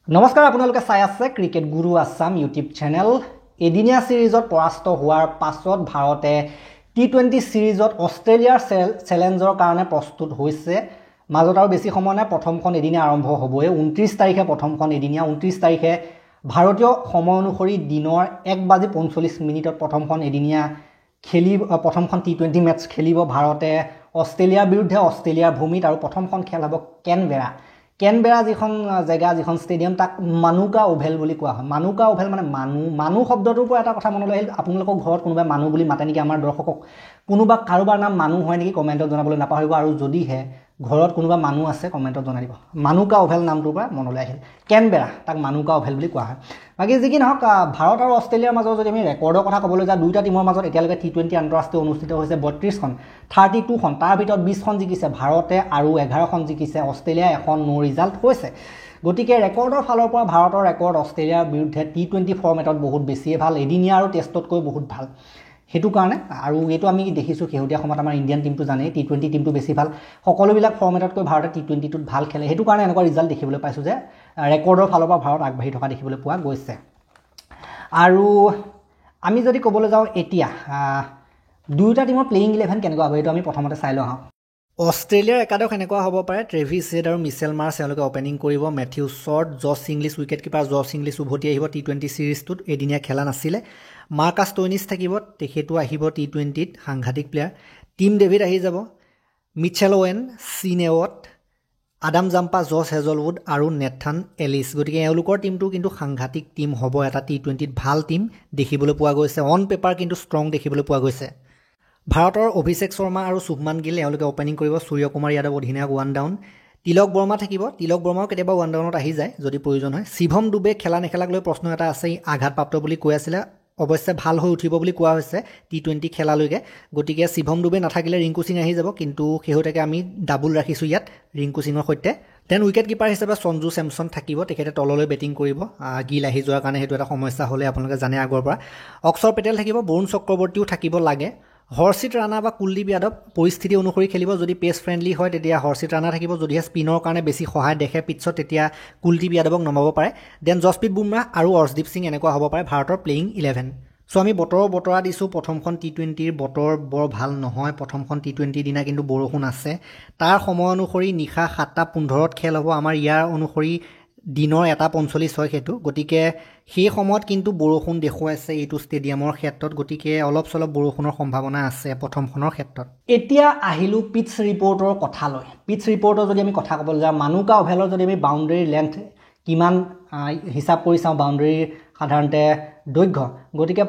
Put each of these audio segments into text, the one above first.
নমস্কাৰ আপোনালোকে চাই আছে ক্ৰিকেট গুৰু আছাম ইউটিউব চেনেল এদিনীয়া সিৰিজত পৰাস্ত হোৱাৰ পাছত ভাৰতে টি20 সিৰিজত অষ্ট্ৰেলিয়াৰ চ্যালেঞ্জৰ কাৰণে প্ৰস্তুত হৈছে মাজত আৰু বেছি সময় নাই প্ৰথমখন এদিনীয়া আৰম্ভ হ'বই 29 তাৰিখে প্ৰথমখন এদিনীয়া 29 তাৰিখে ভাৰতীয় সময় অনুসৰি দিনৰ 1:45 প্ৰথমখন এদিনীয়া খেলিব প্ৰথমখন টি20 মেচ খেলিব ভাৰতে অষ্ট্ৰেলিয়াৰ বিৰুদ্ধে অষ্ট্ৰেলিয়াৰ ভূমিত আৰু প্ৰথমখন খেল হ'ব কেনবেৰা যিখন জায়গা যিখন ষ্টেডিয়াম তাক মানুকা ওভেল বুলি কোৱা হয় মানুকা ওভেল মানে মানু শব্দটোৰ পৰা এটা কথা মনলৈ আহিল আপোনালোকৰ ঘৰত কোনোবা মানুহ বুলি মাতে নেকি আমাৰ দৰ্শকক কোনোবা কাৰোবাৰ নাম মানুহ হয় নেকি কমেন্টত জনাবলৈ নাপাহৰিব আৰু যদিহে ঘৰত কোনোবা মানুহ আছে কমেন্টত জনাই দিব মানুকা ওভেল নামটোৰ পৰা মনলৈ আহিল কেনবেৰা তাক মানুকা ওভেল বুলি কোৱা হয় বাকি যি কি নহওক ভাৰত আৰু অষ্ট্ৰেলিয়াৰ মাজত যদি আমি ৰেকৰ্ডৰ কথা ক'বলৈ যাওঁ দুইটা টিমৰ মাজত এতিয়ালৈকে টি20 আন্তঃৰাষ্ট্ৰীয় অনুষ্ঠিত হৈছে 32খন 32খন তাৰ ভিতৰত 20খন জিকিছে ভাৰতে আৰু 11খন জিকিছে অষ্ট্ৰেলিয়া এখন নো ৰিজাল্ট হৈছে গতিকে ৰেকৰ্ডৰ ফালৰ পৰা ভাৰতৰ ৰেকৰ্ড অষ্ট্ৰেলিয়াৰ বিৰুদ্ধে টি20 ফৰ্মেটত বহুত বেছিয়ে ভাল এদিনীয়া আৰু টেষ্টতকৈ বহুত ভাল হেতু কাৰণে আৰু এটো আমি দেখিছো খেহুদিয়া সময়ত আমাৰ ইণ্ডিয়ান টিমটো জানে টি20 টিমটো বেছি ভাল সকলোবিলাক ফৰ্মেটতকৈ ভাৰতে টি20 টোত ভাল খেলে হেতু কাৰণে এনেকুৱা ৰিজাল্ট দেখিবলৈ পাইছো যে ৰেকৰ্ডৰ ফালৰ পৰা ভাৰত আগবাঢ়ি থকা দেখিবলৈ পোৱা গৈছে আৰু আমি যদি ক'বলৈ যাওঁ এতিয়া দুইটা টিমৰ প্লেইং 11 কেনেকুৱা হ'ব এটো আমি প্ৰথমতে চাই লওঁ অষ্ট্ৰেলিয়াৰ একাদশ এনেকুৱা হ'ব পাৰে ট্ৰেভিছ হেড আৰু মিচেল মাৰ্ছ তেওঁলোকে ওপেনিং কৰিব Matthew Short Josh Inglis wicket keeper Josh Inglis উভতি আহিব টি20 সিৰিজটোত এদিনীয়া খেলা নাছিলে মাৰ্কাছ টোইনিছ থাকিব তেখেতো আহিব টি20ত সাংঘাতিক প্লেয়াৰ টিম ডেভিড আহি যাব মিচেল ওৱেন সিনেৱট আডাম জাম্পা জছ হেজলউড আৰু নেথান এলিছ গতিকে এওঁলোকৰ টিমটো কিন্তু সাংঘাতিক টিম হ'ব এটা টি20ত ভাল টিম দেখিবলৈ পোৱা গৈছে অন পেপাৰ কিন্তু ষ্ট্ৰং দেখিবলৈ পোৱা গৈছে ভাৰতৰ অভিষেক শৰ্মা আৰু শুভমান গিল এওঁলোকে ওপেনিং কৰিব সূৰ্য কুমাৰ যাদৱ অধিনায়ক ওৱান ডাউন তিলক বৰ্মা থাকিব তিলক বৰ্মাও কেতিয়াবা ওৱান ডাউনত আহি যায় যদি প্ৰয়োজন হয় শিৱম দুবে খেলা নেখেলাক লৈ প্ৰশ্ন এটা আছে আঘাতপ্ৰাপ্ত বুলি কৈ আছিল অৱশ্যে ভাল হৈ উঠিব বুলি কোৱা হৈছে টি20 খেলালৈকে গতিকে শিৱম দুবে নাথাকিলে ৰিংকু সিং আহি যাব কিন্তু হেহুটাকে আমি ডাবল ৰাখিছো ইয়াত ৰিংকু সিঙৰ সৈতে দেন উইকেট কিপাৰ হিচাপে সঞ্জু স্যামসন থাকিব তেখেতে তললৈ বেটিং কৰিব গিল আহি যোৱাৰ কাৰণে হেতু এটা সমস্যা হ'লে আপোনালোকে জানে আগৰ পৰা অক্ষৰ পেটেল থাকিব বৰুণ চক্ৰৱৰ্তীও থাকিব লাগে হৰ্ষিত ৰাণা বা কুলদীপ যাদৱ পৰিস্থিতি অনুসৰি খেলিব যদি পেস ফ্ৰেন্ডলি হয় তেতিয়া হৰ্ষিত ৰাণা থাকিব যদিহে স্পিনৰ কাৰণে বেছি সহায় দেখে পিটছত তেতিয়া কুলদীপ যাদৱক নমাব পাৰে দেন জসপ্ৰীত বুমৰাহ আৰু অৰ্শদীপ সিং এনেকুৱা হ'ব পাৰে ভাৰতৰ প্লেইং 11 সো আমি বতৰৰ বতৰা দিছো প্ৰথমখন টি20ৰ বতৰ বৰ ভাল নহয় প্ৰথমখন টি20 দিনা কিন্তু বৰষুণ আছে তাৰ সময় অনুসৰি নিশা 7:15ত খেল হ'ব আমাৰ ইয়াৰ অনুসৰি দিনৰ 1:45 হয় হেতু গতিকে সেই সময়ত কিন্তু বৰষুণ দেখুৱাইছে এইটো ষ্টেডিয়ামৰ ক্ষেত্ৰত গতিকে অলপ চলপ বৰষুণৰ সম্ভাৱনা আছে প্ৰথমখনৰ ক্ষেত্ৰত এতিয়া আহিলো পিটছ ৰিপৰ্টৰ কথালৈ পিটছ ৰিপৰ্টৰ যদি আমি কথা ক'বলৈ যাওঁ মানুকা ওভেলৰ যদি আমি বাউণ্ডাৰী লেন্থ কিমান হিচাপ কৰি চাওঁ বাউণ্ডাৰীৰ সাধাৰণতে দৈৰ্ঘ্য গতিকে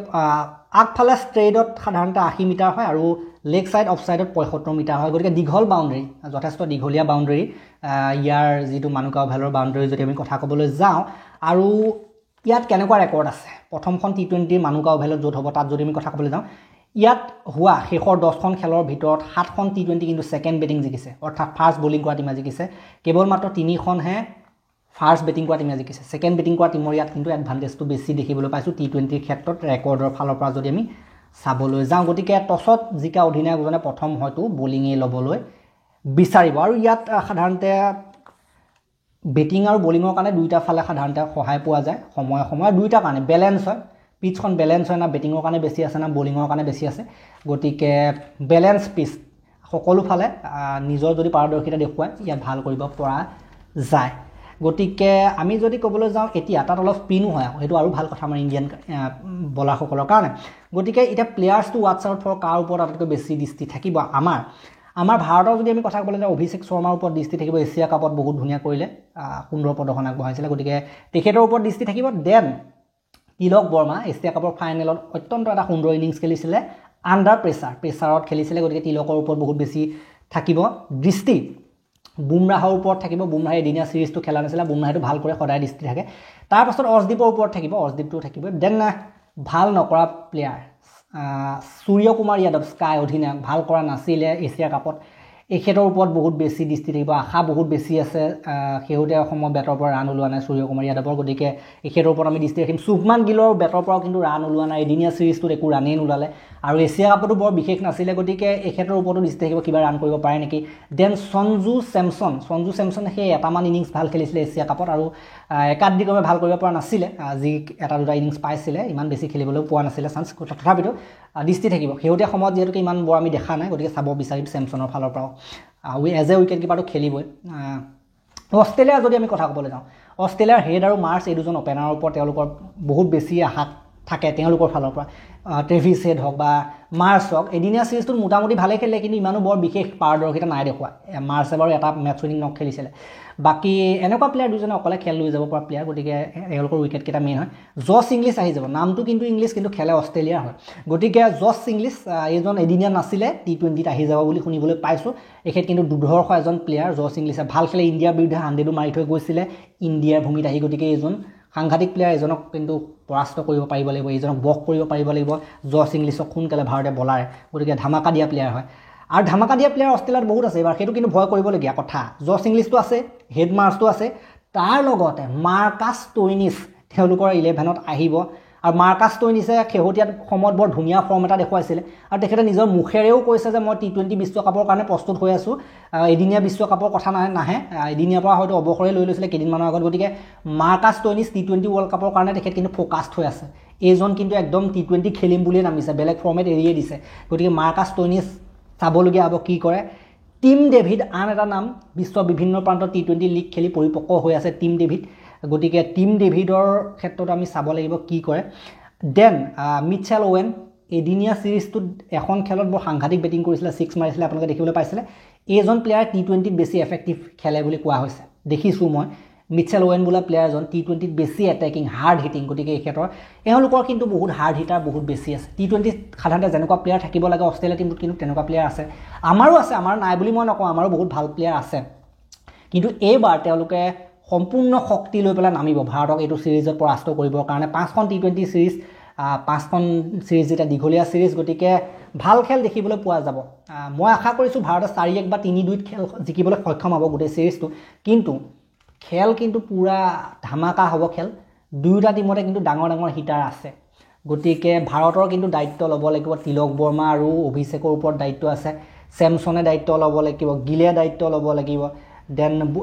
আগফালে ষ্ট্ৰেইটত সাধাৰণতে 80 মিটাৰ হয় আৰু লেগ সাইড অফ সাইডত 75 মিটাৰ হয় গতিকে দীঘল বাউণ্ডাৰী যথেষ্ট দীঘলীয়া বাউণ্ডাৰী ইয়াৰ যেটো মানুকা ওভেলৰ বাউণ্ডাৰী যদি আমি কথা ক'বলৈ যাওঁ আৰু ইয়াত কেনেকুৱা ৰেকৰ্ড আছে প্ৰথমখন টি20 মানুকা ওভেলত য'ত হ'ব তাত যদি আমি কথা ক'বলৈ যাওঁ ইয়াত হোৱা শেষৰ 10খন খেলৰ ভিতৰত 7খন টি20 কিন্তু সেকেন্ড বেটিং জিকিছে অৰ্থাৎ ফাৰ্ষ্ট বোলিং কৰা টিমে জিকিছে কেৱল মাত্ৰ 3খনহে ফাৰ্ষ্ট বেটিং কৰা টিমে জিকিছে সেকেন্ড বেটিং কৰা টিমৰ ইয়াত কিন্তু এডভান্টেজটো বেছি দেখিবলৈ পাইছো টি20ৰ ক্ষেত্ৰত ৰেকৰ্ডৰ ফালৰ পৰা যদি আমি চাবলৈ যাওঁ গতিকে টছত জিকা অধিনায়কজনে প্ৰথম হয়তো বোলিংয়ে ল'বলৈ বিচাৰিব আৰু ইয়াত সাধাৰণতে বেটিং আৰু বোলিংৰ কাৰণে দুইটা ফালে সাধাৰণতে সহায় পোৱা যায় সময় দুইটা কাৰণে ব্যালেন্স হয় পিচখন ব্যালেন্স হয় না বেটিংৰ কাৰণে বেছি আছে না বোলিংৰ কাৰণে বেছি আছে গতিকে ব্যালেন্স পিচ সকলো ফালে নিজৰ যদি পাৰদৰ্শিতা দেখুৱায় ইয়াত ভাল কৰিব পৰা যায় গতিকে আমি যদি ক'বলৈ যাওঁ এতিয়া তাত অলপ স্পিনো হয় হেতু আৰু ভাল কথা আমাৰ ইণ্ডিয়ান বলাৰসকলৰ কাৰণে গতিকে এটা প্লেয়াৰ্স টু ওয়াচ আউট ফৰ কাৰ ওপৰত আটাইতকৈ বেছি দৃষ্টি থাকিব আমাৰ ভাৰতৰ যদি আমি কথা ক'বলৈ যাওঁ অভিষেক শৰ্মাৰ ওপৰত দৃষ্টি থাকিব এছিয়া কাপত বহুত ধুনীয়া কৰিলে সুন্দৰ প্ৰদৰ্শন আগবঢ়াইছিল গতিকে তেখেতৰ ওপৰত দৃষ্টি থাকিব দেন তিলক বৰ্মা এছিয়া কাপৰ ফাইনেলত অত্যন্ত এটা সুন্দৰ ইনিংছ খেলিছিলে আন্ডাৰ প্ৰেছাৰত খেলিছিলে গতিকে তিলকৰ ওপৰত বহুত বেছি থাকিব দৃষ্টি বুমৰাহৰ ওপৰত থাকিব বুমৰাহে এদিনীয়া সিৰিজটো খেলা নাছিলে বুমৰাহেটো ভাল কৰে সদায় দৃষ্টি থাকে তাৰ পাছত অৰ্শদীপৰ ওপৰত থাকিব অৰ্শদীপটো থাকিব দেন ভাল নকৰা প্লেয়াৰ সূৰ্য কুমাৰ যাদৱ স্কাই অধিনায়ক ভাল কৰা নাছিলে এছিয়া কাপত এখেতৰ ওপৰত বহুত বেছি দৃষ্টি থাকিব আশা বহুত বেছি আছে হেহুতে অসমৰ বেটৰ পৰা ৰান ওলোৱা নাই সূৰ্য কুমাৰ যাদৱৰ গতিকে এখেতৰ ওপৰত আমি দৃষ্টি ৰাখিম শুভমান গিলৰ বেটৰ পৰাও কিন্তু ৰান ওলোৱা নাই এদিনীয়া সিৰিজটোত একো ৰানেই নোলালে আৰু এছিয়া কাপতো বৰ বিশেষ নাছিলে গতিকে এখেতৰ ওপৰতো দৃষ্টি থাকিব কিবা ৰান কৰিব পাৰে নেকি দেন সঞ্জু স্যামসন সেই এটামান ইনিংছ ভাল খেলিছিলে এছিয়া কাপত আৰু একাধিক্ৰমে ভাল কৰিব পৰা নাছিলে যি এটা দুটা ইনিংছ পাইছিলে ইমান বেছি খেলিবলৈ পোৱা নাছিলে চান্স তথাপিতো দৃষ্টি থাকিব শেহতীয়া সময়ত যিহেতুকে ইমান বৰ আমি দেখা নাই গতিকে চাব বিচাৰিম চেমছনৰ ফালৰ পৰাও এজ এ উইকেট কিপাৰটো খেলিবই অষ্ট্ৰেলিয়াৰ যদি আমি কথা ক'বলৈ যাওঁ অষ্ট্ৰেলিয়াৰ হেড আৰু মাৰ্চ এই দুজন অপেনাৰৰ ওপৰত তেওঁলোকৰ বহুত বেছি আশা থাকে তেওঁলোকৰ ফালৰ পৰা ট্ৰেভিছ হেড হওক বা মাৰ্চ হওক এদিনীয়া চিৰিজটোত মোটামুটি ভালে খেলিলে কিন্তু ইমানো বৰ বিশেষ পাৰদৰ্শিতা নাই দেখুওৱা মাৰ্চে বাৰু এটা মেটচ উইনিং নক খেলিছিলে বাকী এনেকুৱা প্লেয়াৰ দুজনে অকলে খেল লৈ যাব পৰা প্লেয়াৰ গতিকে এওঁলোকৰ উইকেটকেইটা মেইন হয় জছ ইংলিছ আহি যাব নামটো কিন্তু ইংলিছ কিন্তু খেলে অষ্ট্ৰেলিয়াৰ হয় গতিকে জছ ইংলিছ এইজন এদিনীয়া নাছিলে T20ত আহি যাব বুলি শুনিবলৈ পাইছোঁ এখেত কিন্তু দুৰ্ধৰ্ষ এজন প্লেয়াৰ জছ ইংলিছে ভাল খেলে ইণ্ডিয়াৰ বিৰুদ্ধে 100ও মাৰি থৈ গৈছিলে ইণ্ডিয়াৰ ভূমিত আহি গতিকে এইজন সাংঘাতিক প্লেয়াৰ এজনক কিন্তু পৰাস্ত কৰিব পাৰিব লাগিব এইজনক বক কৰিব পাৰিব লাগিব জছ ইংলিছক সোনকালে ভাৰতে বলাৰে গতিকে ধামাকা দিয়া প্লেয়াৰ হয় আৰু ধামাকা দিয়া প্লেয়াৰ অষ্ট্ৰেলিয়াত বহুত আছে এবাৰ সেইটো কিন্তু ভয় কৰিবলগীয়া কথা জছ ইংলিছটো আছে হেড মাৰ্চটো আছে তাৰ লগতে মাৰ্কাছ ষ্টইনিছ তেওঁলোকৰ 11ত আহিব আৰু মাৰ্কাছ ষ্টইনিছে শেহতীয়া সময়ত বৰ ধুনীয়া ফৰ্ম এটা দেখুৱাইছিলে আৰু তেখেতে নিজৰ মুখেৰেও কৈছে যে মই T20 বিশ্বকাপৰ কাৰণে প্ৰস্তুত হৈ আছোঁ এদিনীয়া বিশ্বকাপৰ কথা নাহে এদিনীয়াৰ পৰা হয়তো অৱসৰে লৈ লৈছিলে কেইদিনমানৰ আগত গতিকে মাৰ্কাছ ষ্টইনিছ T20 ৱৰ্ল্ড কাপৰ কাৰণে তেখেত কিন্তু ফ'কাছড হৈ আছে এইজন কিন্তু একদম T20 খেলিম বুলিয়ে নামিছে বেলেগ ফৰ্মেট এৰিয়ে দিছে গতিকে মাৰ্কাছ ষ্টইনিছ চাবলগীয়া হ'ব কি কৰে টিম ডেভিড আন এটা নাম বিশ্বৰ বিভিন্ন প্ৰান্তত T20 লীগ খেলি পৰিপক্ক হৈ আছে টিম ডেভিড গতিকে টিম ডেভিডৰ ক্ষেত্ৰত আমি চাব লাগিব কি কৰে দেন মিচেল ওৱেন এদিনীয়া চিৰিজটোত এখন খেলত বৰ সাংঘাতিক বেটিং কৰিছিলে 6 মাৰিছিলে আপোনালোকে দেখিবলৈ পাইছিলে এইজন প্লেয়াৰ T20ত বেছি এফেক্টিভ খেলে বুলি কোৱা হৈছে দেখিছোঁ মই মিচেল ওৱেন বোলা প্লেয়াৰ এজন T20ত বেছি এটেকিং হাৰ্ড হিটিং গতিকে এওঁলোকৰ কিন্তু বহুত হাৰ্ড হিটাৰ বহুত বেছি আছে T20ত সাধাৰণতে যেনেকুৱা প্লেয়াৰ থাকিব লাগে অষ্ট্ৰেলিয়া টিমটোত কিন্তু তেনেকুৱা প্লেয়াৰ আছে আমাৰো আছে আমাৰ নাই বুলি মই নকওঁ আমাৰো বহুত ভাল প্লেয়াৰ আছে কিন্তু এইবাৰ তেওঁলোকে সম্পূৰ্ণ শক্তি লৈ পেলাই নামিব ভাৰতক এইটো সিৰিজত পৰাস্ত কৰিবৰ কাৰণে 5খন T20 সিৰিজ 5খন সিৰিজ যেটা দীঘলীয়া সিৰিজ গতিকে ভাল খেল দেখিবলৈ পোৱা যাব মই আশা কৰিছোঁ ভাৰতে 4-1 বা 3-2 খেল জিকিবলৈ সক্ষম হ'ব গোটেই সিৰিজটো কিন্তু খেল কিন্তু পুৰা ধামাকা হ'ব খেল দুয়োটা টিমতে কিন্তু ডাঙৰ ডাঙৰ হিটাৰ আছে গতিকে ভাৰতৰ কিন্তু দায়িত্ব ল'ব লাগিব তিলক বৰ্মা আৰু অভিষেকৰ ওপৰত দায়িত্ব আছে চেমছনে দায়িত্ব ল'ব লাগিব গিলে দায়িত্ব ল'ব লাগিব দেন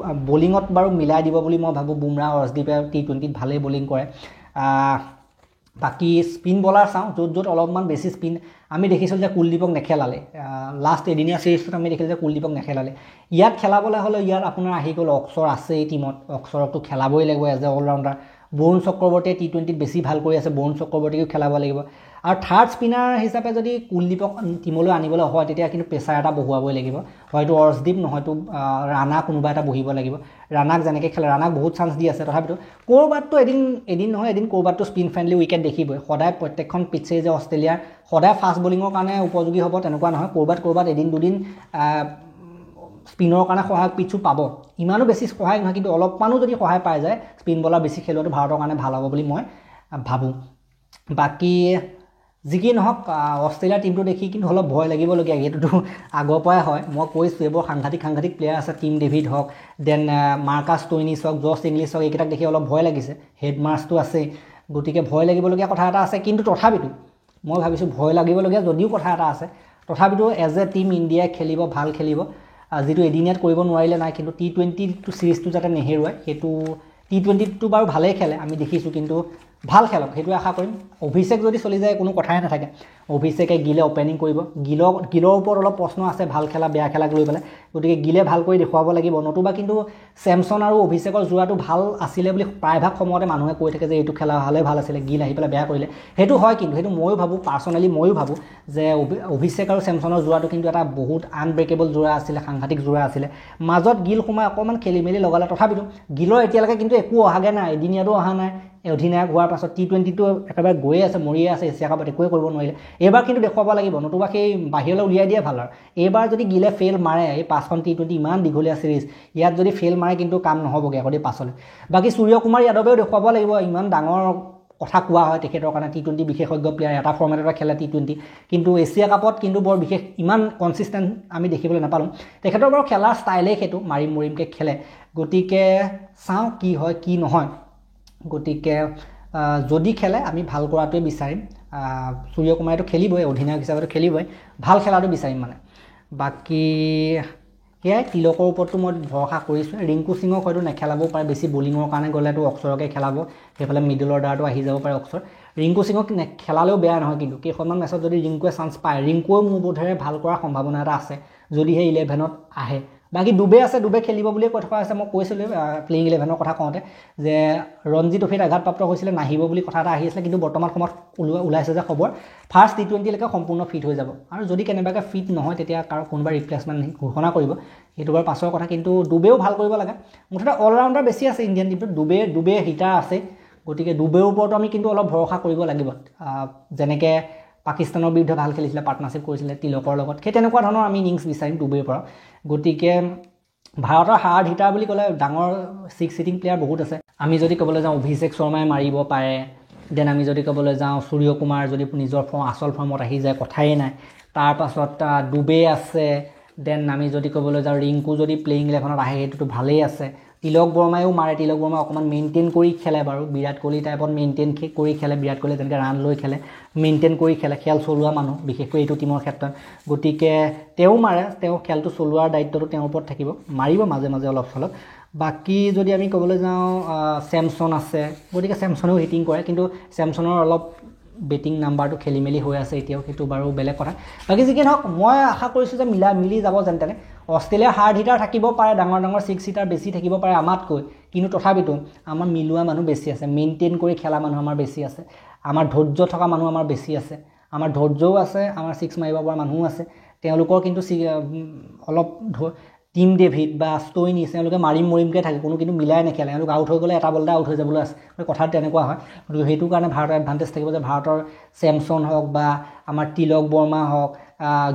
বলিঙত বাৰু মিলাই দিব বুলি মই ভাবোঁ বুমৰা অৰ্শদীপে T20ত ভালেই বলিং কৰে বাকি স্পিন বলাৰ চাওঁ য'ত অলপমান বেছি স্পিন আমি দেখিছিলোঁ যে কুলদীপক নেখেলালে লাষ্ট এদিনীয়া সিৰিজটোত আমি দেখিলোঁ যে কুলদীপক নেখেলালে ইয়াত খেলাবলৈ হ'লে ইয়াত আপোনাৰ আহি গ'ল অক্সৰ আছে এই টিমত অক্সৰকটো খেলাবই লাগিব এজ এ অলৰাউণ্ডাৰ বৰুণ চক্ৰৱৰ্তীয়ে T20ত বেছি ভাল কৰি আছে বৰুণ চক্ৰৱৰ্তীকো খেলাব লাগিব আৰু থাৰ্ড স্পিনাৰ হিচাপে যদি কুলদীপক টিমলৈ আনিবলৈ হয় তেতিয়া কিন্তু প্ৰেছাৰ এটা বহুৱাবই লাগিব হয়তো অৰ্শদীপ নহয়তো ৰাণা কোনোবা এটা বহিব লাগিব ৰাণাক যেনেকৈ খেলে ৰাণাক বহুত চান্স দি আছে তথাপিতো ক'ৰবাততো এদিন নহয় এদিন ক'ৰবাততো স্পিন ফ্ৰেণ্ডলি উইকেট দেখিবই সদায় প্ৰত্যেকখন পিটছে যে অষ্ট্ৰেলিয়াৰ সদায় ফাষ্ট বলিঙৰ কাৰণে উপযোগী হ'ব তেনেকুৱা নহয় ক'ৰবাত এদিন দুদিন স্পিনৰ কাৰণে সহায়ক পিচো পাব ইমানো বেছি সহায়ক নহয় কিন্তু অলপমানো যদি সহায় পাই যায় স্পিন বলাৰ বেছি খেলোৱাটো ভাৰতৰ কাৰণে ভাল হ'ব বুলি মই ভাবোঁ বাকি যি কি নহওক অষ্ট্ৰেলিয়াৰ টিমটো দেখি কিন্তু অলপ ভয় লাগিবলগীয়া এইটোতো আগৰ পৰাই হয় মই কৈছোঁ এইবোৰ সাংঘাতিক প্লেয়াৰ আছে টিম ডেভিড হওক দেন মাৰ্কাছ ষ্টইনিছ হওক জছ ইংলিছ হওক এইকেইটাক দেখি অলপ ভয় লাগিছে হেড মাৰ্চটো আছে গতিকে ভয় লাগিবলগীয়া কথা এটা আছে কিন্তু তথাপিতো মই ভাবিছোঁ ভয় লাগিবলগীয়া যদিও কথা এটা আছে তথাপিতো এজ এ টিম ইণ্ডিয়াই খেলিব ভাল খেলিব যিটো এদিনীয়াত কৰিব নোৱাৰিলে নাই কিন্তু T20 সিৰিজটো যাতে নেহেৰুৱায় সেইটো T20টো বাৰু ভালেই খেলে আমি দেখিছোঁ কিন্তু ভাল খেলক সেইটো আশা কৰিম অভিষেক যদি চলি যায় কোনো কথাই নাথাকে অভিষেকে গিলে ওপেনিং কৰিব গিলৰ ওপৰত অলপ প্ৰশ্ন আছে ভাল খেলা বেয়া খেলাক লৈ পেলাই গতিকে গিলে ভাল কৰি দেখুৱাব লাগিব নতুবা কিন্তু চেমছন আৰু অভিষেকৰ জোৰাটো ভাল আছিলে বুলি প্ৰায়ভাগ সময়তে মানুহে কৈ থাকে যে এইটো খেলা হ'লে ভাল আছিলে গিল আহি পেলাই বেয়া কৰিলে সেইটো হয় কিন্তু সেইটো ময়ো ভাবোঁ পাৰ্চনেলি ময়ো ভাবোঁ যে অভিষেক আৰু চেমছনৰ জোৰাটো কিন্তু এটা বহুত আনব্ৰেকেবল জোৰা আছিলে সাংঘাতিক জোৰা আছিলে মাজত গিল সোমাই অকণমান খেলি মেলি লগালে তথাপিতো গিলৰ এতিয়ালৈকে কিন্তু একো অহাগৈ নাই এদিনীয়াতো অহা নাই অধিনায়ক হোৱাৰ পাছত T20টো একেবাৰে গৈয়ে আছে মৰিয়ে আছে এছিয়া কাপত একোৱে কৰিব নোৱাৰিলে এইবাৰ কিন্তু দেখুৱাব লাগিব নতুবা সেই বাহিৰলৈ উলিয়াই দিয়ে ভাল আৰু এইবাৰ যদি গিলে ফেইল মাৰে এই 5খন T20 ইমান দীঘলীয়া সিৰিজ ইয়াত যদি ফেইল মাৰে কিন্তু কাম নহ'বগৈ আকৌ পাছলৈ বাকী সূৰ্যকুমাৰ যাদৱেও দেখুৱাব লাগিব ইমান ডাঙৰ কথা কোৱা হয় তেখেতৰ কাৰণে T20 বিশেষজ্ঞ প্লেয়াৰ এটা ফৰ্মেটত খেলে T20 কিন্তু এছিয়া কাপত কিন্তু বৰ বিশেষ ইমান কনচিষ্টেণ্ট আমি দেখিবলৈ নাপালোঁ তেখেতৰ বাৰু খেলাৰ ষ্টাইলেই সেইটো মৰিমকৈ খেলে গতিকে চাওঁ কি হয় কি নহয় গতিকে যদি খেলে আমি ভাল কৰাটোৱে বিচাৰিম সূৰ্যকুমাৰেতো খেলিবই অধিনায়ক হিচাপেতো খেলিবই ভাল খেলাটো বিচাৰিম মানে বাকী সেয়াই তিলকৰ ওপৰতো মই ভৰসা কৰিছোঁ ৰিংকু সিঙক হয়তো নেখেলাবও পাৰে বেছি বলিঙৰ কাৰণে গ'লেতো অক্ষৰকে খেলাব সেইফালে মিডল অৰ্ডাৰটো আহি যাব পাৰে অক্ষৰ ৰিংকু সিঙক খেলালেও বেয়া নহয় কিন্তু কেইখনমান মেচত যদি ৰিংকুৱে চান্স পায় ৰিংকুৱে মোৰ বোধেৰে ভাল কৰাৰ সম্ভাৱনা এটা আছে যদিহে 11ত আহে বাকী ডুবে আছে ডুবে খেলিব বুলিয়ে কৈ থকা আছে মই কৈছিলোঁ প্লেইং 11ৰ কথা কওঁতে যে ৰঞ্জি ট্ৰফিত আঘাতপ্ৰাপ্ত হৈছিলে নাহিব বুলি কথা এটা আহি আছিলে কিন্তু বৰ্তমান সময়ত ওলাইছে যে খবৰ ফাৰ্ষ্ট টি20লৈকে সম্পূৰ্ণ ফিট হৈ যাব আৰু যদি কেনেবাকৈ ফিট নহয় তেতিয়া কোনোবা ৰিপ্লেচমেণ্ট ঘোষণা কৰিব সেইটো বাৰু পাছৰ কথা কিন্তু ডুবেও ভাল কৰিব লাগে মুঠতে অলৰাউণ্ডাৰ বেছি আছে ইণ্ডিয়ান টিমটোত ডুবে হিটাৰ আছে গতিকে ডুবেৰ ওপৰতো আমি কিন্তু অলপ ভৰসা কৰিব লাগিব যেনেকৈ পাকিস্তানৰ বিৰুদ্ধে ভাল খেলিছিলে পাৰ্টনাৰশ্বিপ কৰিছিলে তিলকৰ লগত সেই তেনেকুৱা ধৰণৰ আমি ইনিংছ বিচাৰিম ডুবেৰ পৰা গতিকে ভাৰতৰ হাৰ্ড হিটাৰ বুলি ক'লে ডাঙৰ 6 হিটিং প্লেয়াৰ বহুত আছে আমি যদি ক'বলৈ যাওঁ অভিষেক শৰ্মাই মাৰিব পাৰে দেন আমি যদি ক'বলৈ যাওঁ সূৰ্য কুমাৰ যদি নিজৰ আচল ফৰ্মত আহি যায় কথাই নাই তাৰপাছত ডুবে আছে দেন আমি যদি ক'বলৈ যাওঁ ৰিংকু যদি প্লেইং 11ত আহে সেইটোতো ভালেই আছে তিলক বৰ্মায়ো মাৰে তিলক বৰ্মা অকণমান মেইনটেইন কৰি খেলে বাৰু বিৰাট কোহলি টাইপত মেইনটেইন কৰি খেলে বিৰাট কোহলি তেনেকৈ ৰান লৈ খেলে মেইনটেইন কৰি খেলে খেল চলোৱা মানুহ বিশেষকৈ এইটো টীমৰ ক্ষেত্ৰত গতিকে তেওঁ মাৰে তেওঁ খেলটো চলোৱাৰ দায়িত্বটো তেওঁৰ ওপৰত থাকিব মাৰিব মাজে মাজে অলপ চলপ বাকী যদি আমি ক'বলৈ যাওঁ চেমছন আছে গতিকে চেমছনেও হিটিং কৰে কিন্তু চেমছনৰ অলপ বেটিং নাম্বাৰটো খেলি মেলি হৈ আছে এতিয়াও সেইটো বাৰু বেলেগ কথা বাকী যি কি নহওক মই আশা কৰিছোঁ যে মিলি যাব যেন তেনে অষ্ট্ৰেলিয়াৰ হাৰ্ড হিটাৰ থাকিব পাৰে ডাঙৰ 6 হিটাৰ বেছি থাকিব পাৰে আমাতকৈ কিন্তু তথাপিতো আমাৰ মিলোৱা মানুহ বেছি আছে মেইনটেইন কৰি খেলা মানুহ আমাৰ বেছি আছে আমাৰ ধৈৰ্য থকা মানুহ আমাৰ বেছি আছে আমাৰ ধৈৰ্যও আছে আমাৰ 6 মাৰিব পৰা মানুহো আছে তেওঁলোকৰ কিন্তু অলপ টিম ডেভিড বা ষ্টইনিছ তেওঁলোকে মৰিমকৈ থাকে কোনো কিন্তু মিলাই নেখেলে তেওঁলোক আউট হৈ গ'লে এটা বলতে আউট হৈ যাবলৈ আছে কথাটো তেনেকুৱা হয় গতিকে সেইটো কাৰণে ভাৰতৰ এডভান্টেজ থাকিব যে ভাৰতৰ চেমছন হওক বা আমাৰ তিলক বৰ্মা হওক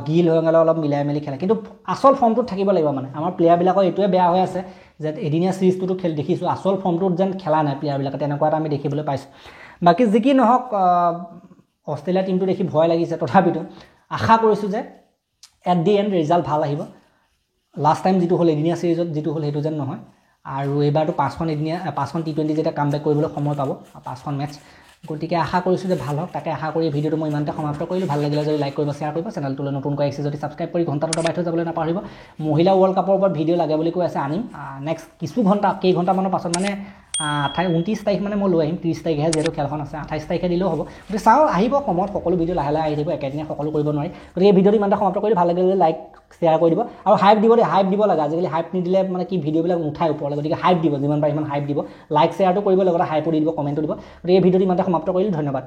গিল হৈ গ'লে অলপ মিলাই মেলি খেলে কিন্তু আচল ফৰ্মটোত থাকিব লাগিব মানে আমাৰ প্লেয়াৰবিলাকৰ এইটোৱে বেয়া হৈ আছে যে এদিনীয়া চিৰিজটোতো দেখিছোঁ আচল ফৰ্মটোত যেন খেলা নাই প্লেয়াৰবিলাকে তেনেকুৱা এটা আমি দেখিবলৈ পাইছোঁ বাকী যি কি নহওক অষ্ট্ৰেলিয়া টিমটো দেখি ভয় লাগিছে তথাপিতো আশা কৰিছোঁ যে এট দি এণ্ড ৰিজাল্ট ভাল আহিব লাষ্ট টাইম যিটো হ'ল এদিনীয়া চিৰিজত যিটো হ'ল সেইটো যেন নহয় আৰু এইবাৰতো 5খন টি20 যেতিয়া কাম বেক কৰিবলৈ সময় পাব 5খন মেটচ গতিকে আশা কৰিছোঁ যে ভাল হওক তাকে আশা কৰি ভিডিঅ'টো মই ইমানতে সমাপ্ত কৰিলোঁ ভাল লাগিলে যদি লাইক কৰিব শ্বেয়াৰ কৰিব চেনেলটোলৈ নতুনকৈ আহিছে যদি ছাবস্ক্ৰাইব কৰি ঘণ্টাটো দবাই থৈ যাবলৈ নাপাহৰিব মহিলা ৱৰ্ল্ড কাপৰ ওপৰত ভিডিঅ' লাগে বুলি কৈ আছে আনিম নেক্সট কেইঘণ্টামানৰ পাছত মানে 29 তাৰিখ মানে মই লৈ আহিম 30 তাৰিখেহে যিহেতু খেলখন আছে 28 তাৰিখে দিলেও হ'ব গতিকে চাওঁ আহিব সময়ত সকলো ভিডিঅ' লাহে লাহে আহি থাকিব একেদিনাই সকলো কৰিব নোৱাৰি গতিকে এই ভিডিঅ'টো ইমানতে সমাপ্ত কৰি ভাল লাগিলে লাইক শ্বেয়াৰ কৰি দিব আৰু হাইপ দিব লাগে আজিকালি হাইপ নিদিলে মানে কি ভিডিঅ'বিলাক নুঠায় ওপৰলৈ গতিকে হাইপ দিব যিমান পাৰে সিমান হাইপ দিব লাইক শ্বেয়াৰটো কৰিব লগতে হাইপো দি দিব কমেণ্টো দিব গতিকে এই ভিডিঅ'টো ইমানতে সমাপ্ত কৰিলোঁ ধন্যবাদ